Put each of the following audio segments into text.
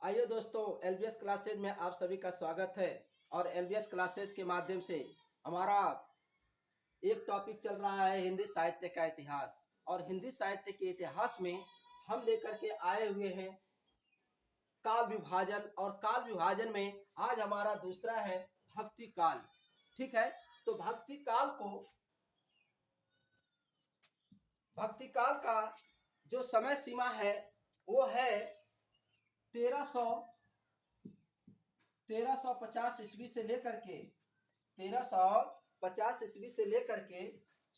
आइए दोस्तों, LBS classes में आप सभी का स्वागत है। और एलबीएस क्लासेज के माध्यम से हमारा एक टॉपिक चल रहा है हिंदी साहित्य का इतिहास। और हिंदी साहित्य के इतिहास में हम लेकर के आए हुए हैं काल विभाजन। और काल विभाजन में आज हमारा दूसरा है भक्ति काल। ठीक है, तो भक्ति काल का जो समय सीमा है वो है 1350 ईस्वी से लेकर के 1350 ईस्वी से लेकर के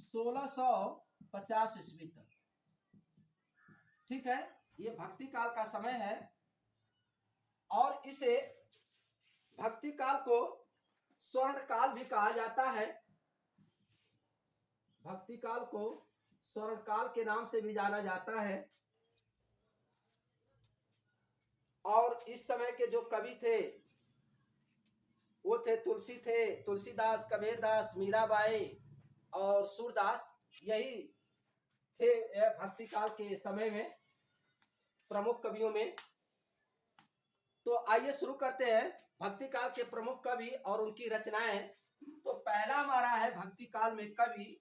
1650 ईस्वी तक। ठीक है, ये भक्ति काल का समय है। और इसे भक्ति काल को स्वर्ण काल भी कहा जाता है। भक्ति काल को स्वर्ण काल के नाम से भी जाना जाता है। और इस समय के जो कवि थे वो थे तुलसीदास, कबीरदास, मीराबाई और सूरदास। यही थे भक्ति काल के समय में प्रमुख कवियों में। तो आइए शुरू करते हैं भक्ति काल के प्रमुख कवि और उनकी रचनाएं। तो पहला हमारा है भक्ति काल में कवि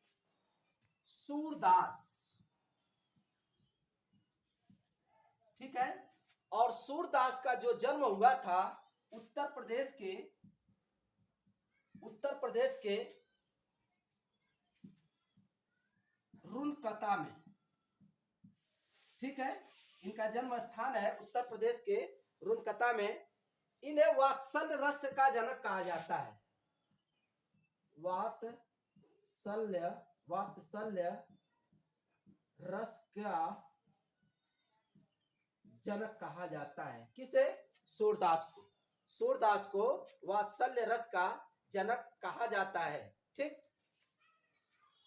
सूरदास। ठीक है, और सूरदास का जो जन्म हुआ था उत्तर प्रदेश के रुनकता में। ठीक है, इनका जन्म स्थान है उत्तर प्रदेश के रुनकता में। इन्हें वात्सल्य रस का जनक कहा जाता है। वात्सल्य रस का जनक कहा जाता है। किसे? सूरदास को वात्सल्य रस का जनक कहा जाता है। ठीक,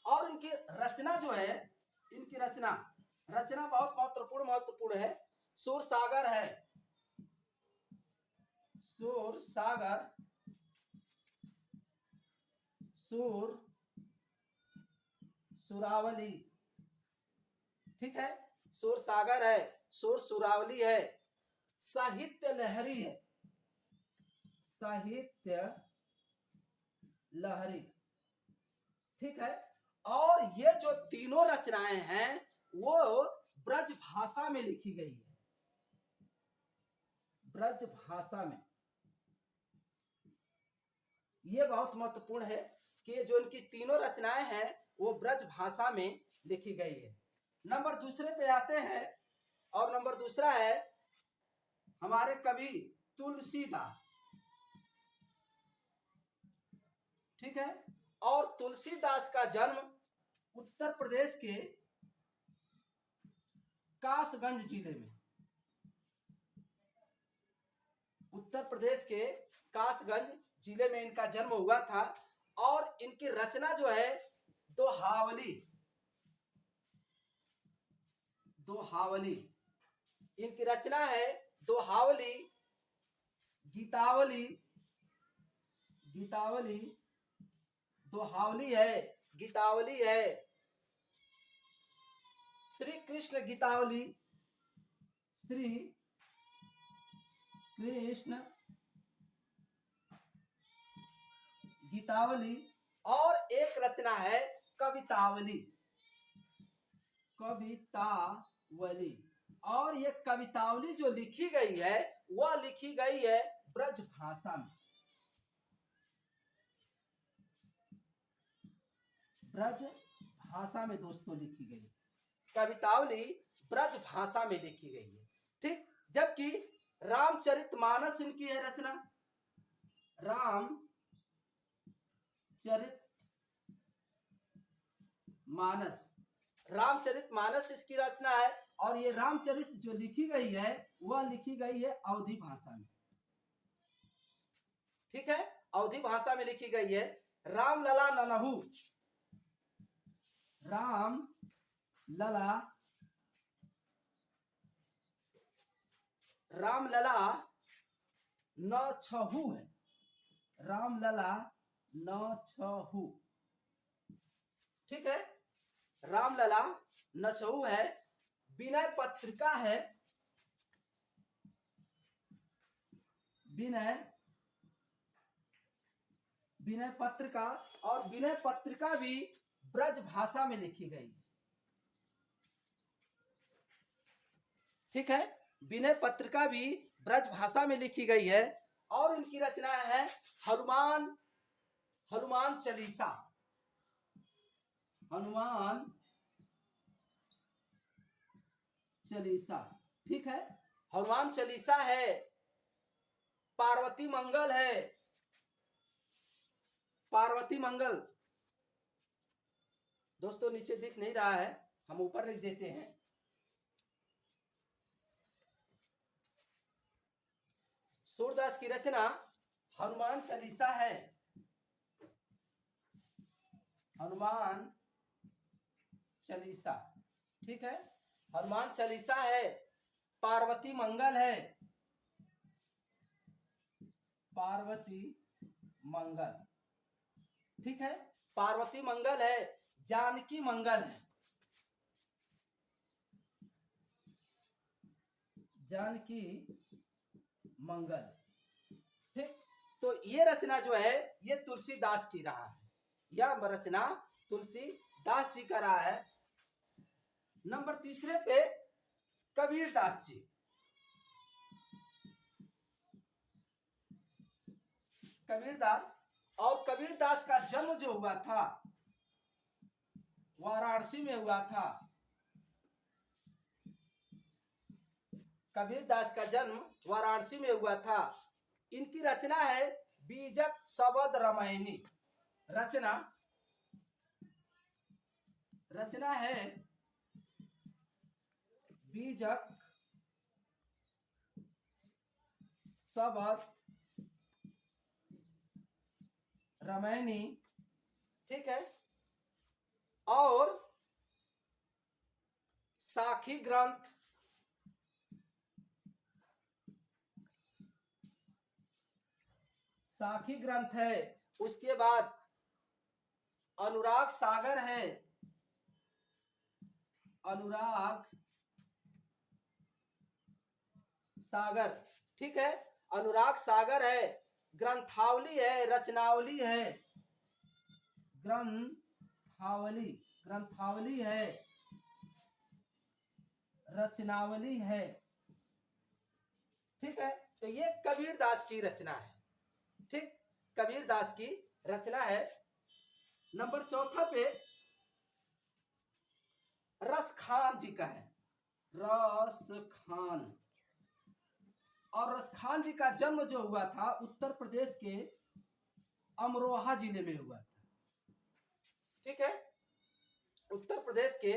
और इनकी रचना जो है, इनकी रचना बहुत महत्वपूर्ण है। सूर सुरावली। ठीक है, सूर सागर है, सूर सुरावली है, साहित्य लहरी। ठीक है, और ये जो तीनों रचनाएं हैं वो ब्रज भाषा में लिखी गई है। ब्रज भाषा में ये बहुत महत्वपूर्ण है कि जो इनकी तीनों रचनाएं हैं वो ब्रज भाषा में लिखी गई है। नंबर दूसरे पे आते हैं, और नंबर दूसरा है हमारे कवि तुलसीदास। ठीक है, और तुलसीदास का जन्म उत्तर प्रदेश के कासगंज जिले में। उत्तर प्रदेश के कासगंज जिले में इनका जन्म हुआ था। और इनकी रचना जो है दोहावली। इनकी रचना है दोहावली, गीतावली, दोहावली है, गीतावली है, श्री कृष्ण गीतावली, और एक रचना है कवितावली। और ये कवितावली जो लिखी गई है वह लिखी गई है ब्रज भाषा में। ब्रज भाषा में दोस्तों लिखी गई कवितावली, ब्रज भाषा में लिखी गई है। ठीक, जबकि रामचरितमानस इनकी है रचना। रामचरितमानस इसकी रचना है। और ये रामचरित जो लिखी गई है वह लिखी गई है अवधी भाषा में। ठीक है, अवधी भाषा में लिखी गई है। रामलला नछहु है। रामलला नछहु। ठीक है, रामलला नछहु है। विनय पत्रिका है। विनय विनय पत्रिका, और विनय पत्रिका भी ब्रज भाषा में लिखी गई। ठीक है, विनय पत्रिका भी ब्रज भाषा में लिखी गई है। और इनकी रचना है हनुमान चालीसा। हनुमान चालीसा, ठीक है, हनुमान चालीसा है, पार्वती मंगल है, पार्वती मंगल। दोस्तों नीचे दिख नहीं रहा है, हम ऊपर लिख देते हैं। सूरदास की रचना हनुमान चालीसा है, हनुमान चालीसा, ठीक है, हनुमान चालीसा है, पार्वती मंगल है, पार्वती मंगल, ठीक है, पार्वती मंगल है, जानकी मंगल है, जानकी मंगल। ठीक, तो ये रचना जो है ये तुलसीदास की रहा है, यह रचना तुलसीदास जी का रहा है। नंबर तीसरे पे कबीरदास जी। कबीरदास, और कबीरदास का जन्म जो हुआ था वाराणसी में हुआ था। कबीरदास का जन्म वाराणसी में हुआ था। इनकी रचना है बीजक शबद रामायणी। रचना है बीजक शबद रामायणी, ठीक है, और साखी ग्रंथ, साखी ग्रंथ है। उसके बाद अनुराग सागर है, अनुराग सागर, ठीक है, अनुराग सागर है, ग्रंथावली है, रचनावली है, ग्रंथावली है, रचनावली है, ठीक है। तो ये कबीरदास की रचना है, ठीक, कबीरदास की रचना है। नंबर चौथा पे रसखान जी का है, रसखान। और रसखान जी का जन्म जो हुआ था उत्तर प्रदेश के अमरोहा जिले में हुआ था, ठीक है, उत्तर प्रदेश के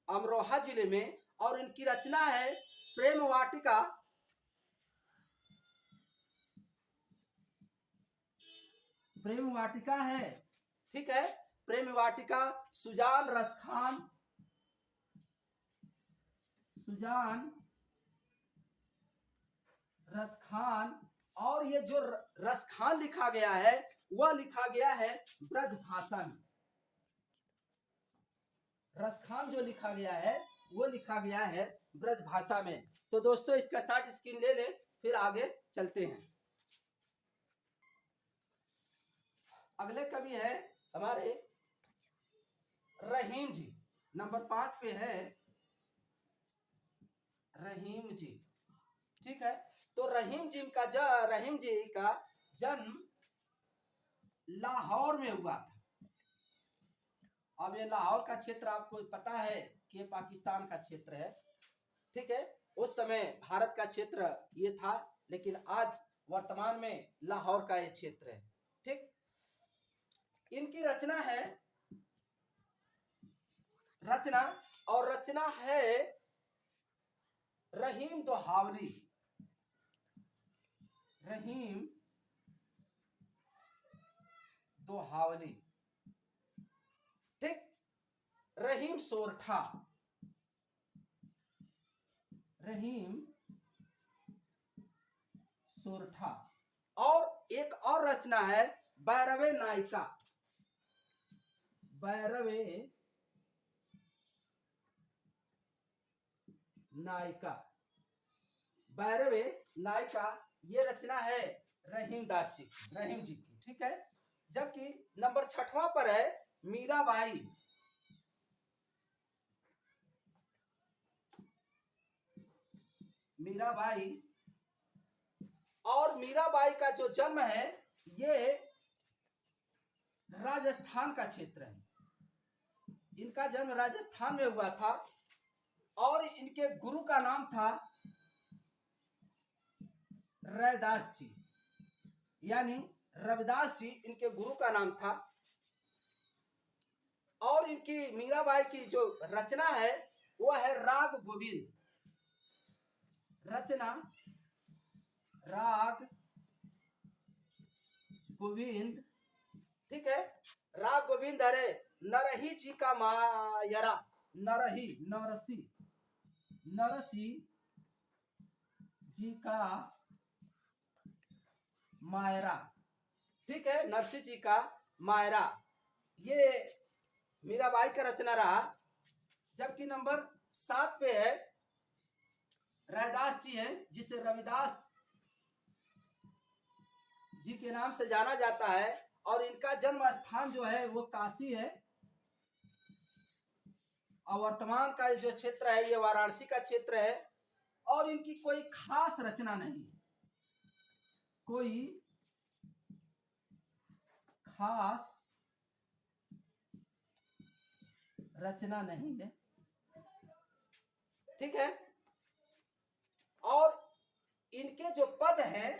अमरोहा जिले में। और इनकी रचना है प्रेम वाटिका, प्रेम वाटिका है, ठीक है, प्रेम वाटिका, सुजान रसखान, सुजान रसखान। और ये जो रसखान लिखा गया है वह लिखा गया है ब्रज भाषा में। रसखान जो लिखा गया है वो लिखा गया है ब्रज भाषा में। तो दोस्तों इसका शॉर्ट स्क्रीन ले ले, फिर आगे चलते हैं। अगले कवि है हमारे रहीम जी, नंबर 5 पे है रहीम जी, ठीक है। तो रहीम जी का जन्म लाहौर में हुआ था। अब ये लाहौर का क्षेत्र आपको पता है कि ये पाकिस्तान का क्षेत्र है, ठीक है, उस समय भारत का क्षेत्र ये था, लेकिन आज वर्तमान में लाहौर का ये क्षेत्र है, ठीक। इनकी रचना है रहीम दोहावली, रहीम दोहावली, ठीक, रहीम सोरठा, रहीम सोरठा। और एक और रचना है बैरवे नायिका, बैरवे नायिका, बैरवे नायिका, ये रचना है रहीम दास जी, रहीम जी की, ठीक है। जबकि नंबर 6वां पर है मीराबाई। मीराबाई, और मीराबाई का जो जन्म है ये राजस्थान का क्षेत्र है। इनका जन्म राजस्थान में हुआ था और इनके गुरु का नाम था रैदास जी, यानी रविदास जी इनके गुरु का नाम था। और इनकी मीराबाई की जो रचना है वो है राग गोविंद। रचना राग गोविंद, ठीक है। राग गोविंद हरे नरही जी का मायरा, नरही नरसी, नरसी जी का मायरा, ठीक है, नरसी जी का मायरा, ये मीराबाई का रचना रहा। जबकि नंबर 7 पे है रैदास जी हैं, जिसे रविदास जी के नाम से जाना जाता है। और इनका जन्म स्थान जो है वो काशी है, और वर्तमान का जो क्षेत्र है ये वाराणसी का क्षेत्र है। और इनकी कोई खास रचना नहीं, कोई खास रचना नहीं है, ठीक है। और इनके जो पद हैं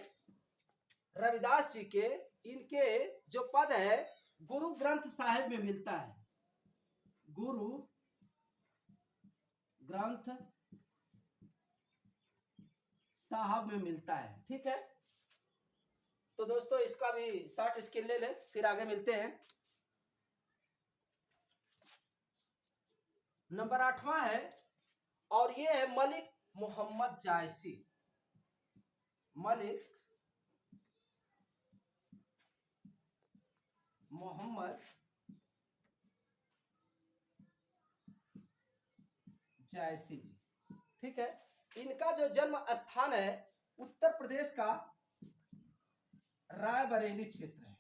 रविदास जी के, इनके जो पद है गुरु ग्रंथ साहिब में मिलता है, गुरु ग्रंथ साहब में मिलता है, ठीक है। तो दोस्तों इसका भी शॉर्ट स्किल ले ले, फिर आगे मिलते हैं। नंबर 8वां है और ये है मलिक मोहम्मद जायसी। मलिक मोहम्मद जायसी जी, ठीक है। इनका जो जन्म स्थान है उत्तर प्रदेश का रायबरेली क्षेत्र है,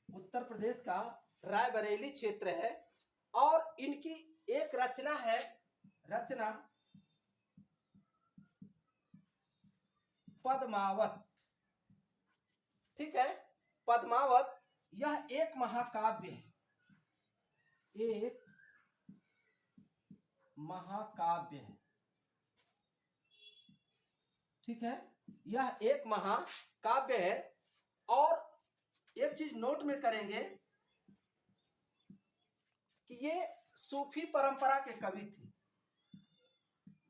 उत्तर प्रदेश का रायबरेली क्षेत्र है। और इनकी एक रचना है, रचना पद्मावत, ठीक है। पद्मावत यह एक महाकाव्य है, एक महाकाव्य है, ठीक है। यह एक महाकाव्य है। और एक चीज नोट में करेंगे कि ये सूफी परंपरा के कवि थे,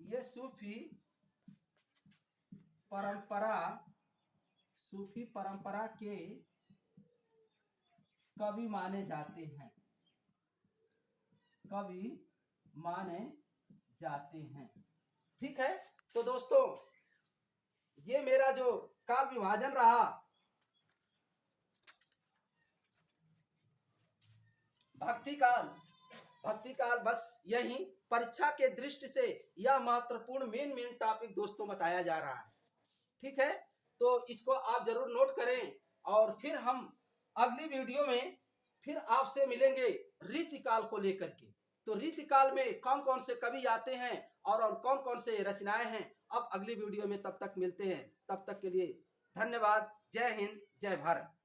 ये सूफी परंपरा के कवि माने जाते हैं, कवि माने जाते हैं, ठीक है। तो दोस्तों ये मेरा जो काल विभाजन रहा, भक्ति काल बस यही परीक्षा के दृष्टि से यह महत्वपूर्ण मेन टॉपिक दोस्तों बताया जा रहा है, ठीक है। तो इसको आप जरूर नोट करें और फिर हम अगली वीडियो में फिर आपसे मिलेंगे रीतिकाल को लेकर के। तो रीतिकाल में कौन कौन से कवि आते हैं और कौन कौन से रचनाएं हैं, अब अगली वीडियो में तब तक मिलते हैं। तब तक के लिए धन्यवाद। जय हिंद, जय भारत।